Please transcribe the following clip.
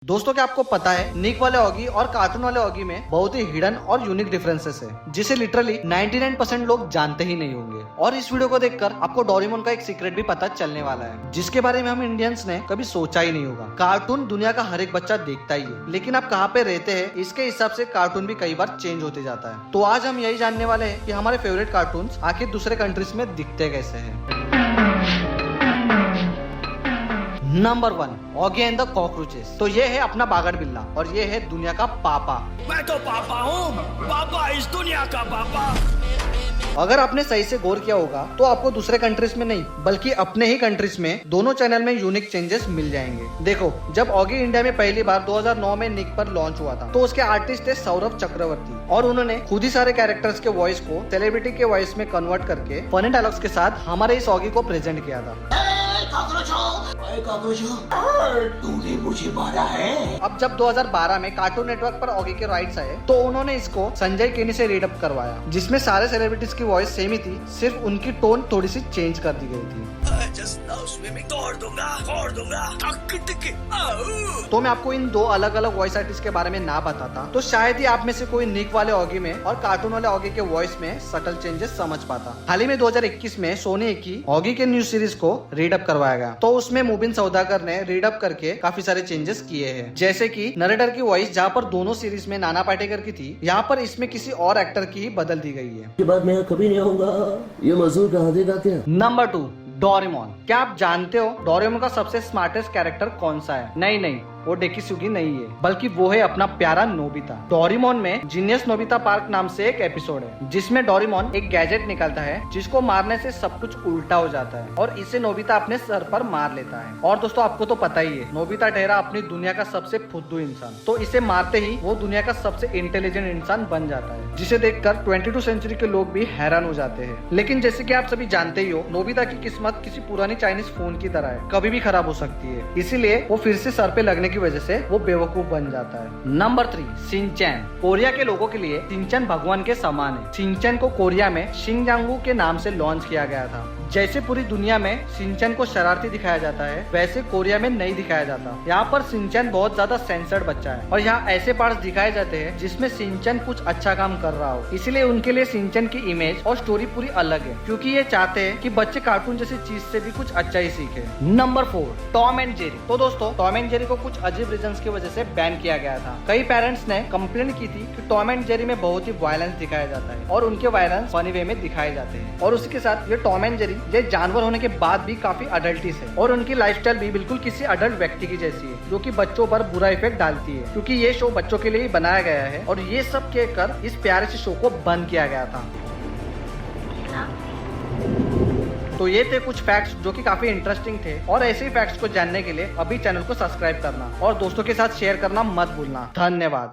दोस्तों क्या आपको पता है निक वाले ऑगी और कार्टून वाले ऑगी में बहुत ही हिडन और यूनिक डिफरेंसेस है जिसे लिटरली 99% लोग जानते ही नहीं होंगे। और इस वीडियो को देखकर आपको डोरेमोन का एक सीक्रेट भी पता चलने वाला है जिसके बारे में हम इंडियंस ने कभी सोचा ही नहीं होगा। कार्टून दुनिया का हर एक बच्चा देखता ही है, लेकिन आप कहाँ पे रहते हैं इसके हिसाब से कार्टून भी कई बार चेंज होते जाता है। तो आज हम यही जानने वाले हैं कि हमारे फेवरेट कार्टून आखिर दूसरे कंट्रीज में दिखते कैसे है। Number 1, Oggy and the cockroaches. तो ये है अपना बागड़ बिल्ला और ये है दुनिया का पापा। मैं तो पापा हूँ, पापा इस दुनिया का पापा। अगर आपने सही से गौर किया होगा तो आपको दूसरे कंट्रीज में नहीं बल्कि अपने ही कंट्रीज में दोनों चैनल में यूनिक चेंजेस मिल जाएंगे। देखो, जब ऑगी इंडिया में पहली बार 2009 में निक पर लॉन्च हुआ था तो उसके आर्टिस्ट थे सौरभ चक्रवर्ती और उन्होंने खुद ही सारे कैरेक्टर्स के वॉइस को सेलिब्रिटी के वॉइस में कन्वर्ट करके फनी डायलॉग्स के साथ हमारे इस ऑगी को प्रेजेंट किया था। तूने मुझे मारा है। अब जब 2012 में कार्टून नेटवर्क पर ऑगी के राइट्स आए तो उन्होंने इसको संजय केनी से रीडअप करवाया जिसमें सारे सेलिब्रिटीज की वॉइस सेम ही थी, सिर्फ उनकी टोन थोड़ी सी चेंज कर दी गई थी। तोड़ दूंगा। तो मैं आपको इन दो अलग अलग वॉइस आर्टिस्ट के बारे में ना बताता तो शायद ही आप में से कोई निक वाले ऑगी में और कार्टून वाले ऑगी के वॉइस में सटल चेंजेस समझ पाता। हाल ही में 2021 में सोनी की ऑगी के न्यू सीरीज को रीडअप करवाया गया तो उसमें मुबिन सौदागर ने रीडअप करके काफी सारे चेंजेस किए हैं, जैसे कि नरेटर की वॉइस जहाँ पर दोनों सीरीज में नाना पाटेकर की थी, यहाँ पर इसमें किसी और एक्टर की ही बदल दी गई है। के बाद मैं कभी नहीं आऊंगा, ये मजदूर कहाँ देगा क्या? Number 2, Doraemon. क्या आप जानते हो डोरेमोन का सबसे स्मार्टेस्ट कैरेक्टर कौन सा है? नहीं, वो डेकिसुगी नहीं है, बल्कि वो है अपना प्यारा नोबिता। डोरेमोन में जीनियस नोबिता पार्क नाम से एक एपिसोड है जिसमें डोरेमोन एक गैजेट निकालता है जिसको मारने से सब कुछ उल्टा हो जाता है और इसे नोबिता अपने सर पर मार लेता है। और दोस्तों आपको तो पता ही है नोबिता ठहरा अपनी दुनिया का सबसे फुद्दू इंसान, तो इसे मारते ही वो दुनिया का सबसे इंटेलिजेंट इंसान बन जाता है जिसे देखकर 22 सेंचुरी के लोग भी हैरान हो जाते हैं। लेकिन जैसे कि आप सभी जानते ही हो नोबिता की किस्मत किसी पुरानी चाइनीज फोन की तरह है, कभी भी खराब हो सकती है, इसीलिए वो फिर से सर पे लगने की वजह से वो बेवकूफ बन जाता है। Number 3, Shinchan. कोरिया के लोगों के लिए शिनचैन भगवान के समान है। शिनचैन को कोरिया में शिंगजांगू के नाम से लॉन्च किया गया था। जैसे पूरी दुनिया में शिनचैन को शरारती दिखाया जाता है वैसे कोरिया में नहीं दिखाया जाता। यहाँ पर शिनचैन बहुत ज्यादा सेंसर्ड बच्चा है और यहाँ ऐसे पार्ट्स दिखाए जाते हैं जिसमें शिनचैन कुछ अच्छा काम कर रहा हो, इसलिए उनके लिए शिनचैन की इमेज और स्टोरी पूरी अलग है क्योंकि ये चाहते हैं कि बच्चे कार्टून जैसी चीज से भी कुछ अच्छा ही सीखे। Number 4, Tom and Jerry. तो दोस्तों टॉम एंड जेरी को कुछ अजीब रीजंस की वजह से बैन किया गया था। कई पेरेंट्स ने कंप्लेंट की थी कि टॉम एंड जेरी में बहुत ही वायलेंस दिखाया जाता है और उनके वायलेंस फनी वे में दिखाए जाते हैं और उसी के साथ ये टॉम एंड जेरी ये जानवर होने के बाद भी काफी अडल्टिस है और उनकी लाइफस्टाइल भी बिल्कुल किसी अडल्ट व्यक्ति की जैसी है जो कि बच्चों पर बुरा इफेक्ट डालती है क्योंकि ये शो बच्चों के लिए ही बनाया गया है और ये सब कहकर इस प्यारे से शो को बंद किया गया था। तो ये थे कुछ फैक्ट्स जो कि काफी इंटरेस्टिंग थे और ऐसे ही फैक्ट्स को जानने के लिए अभी चैनल को सब्सक्राइब करना और दोस्तों के साथ शेयर करना मत भूलना। धन्यवाद।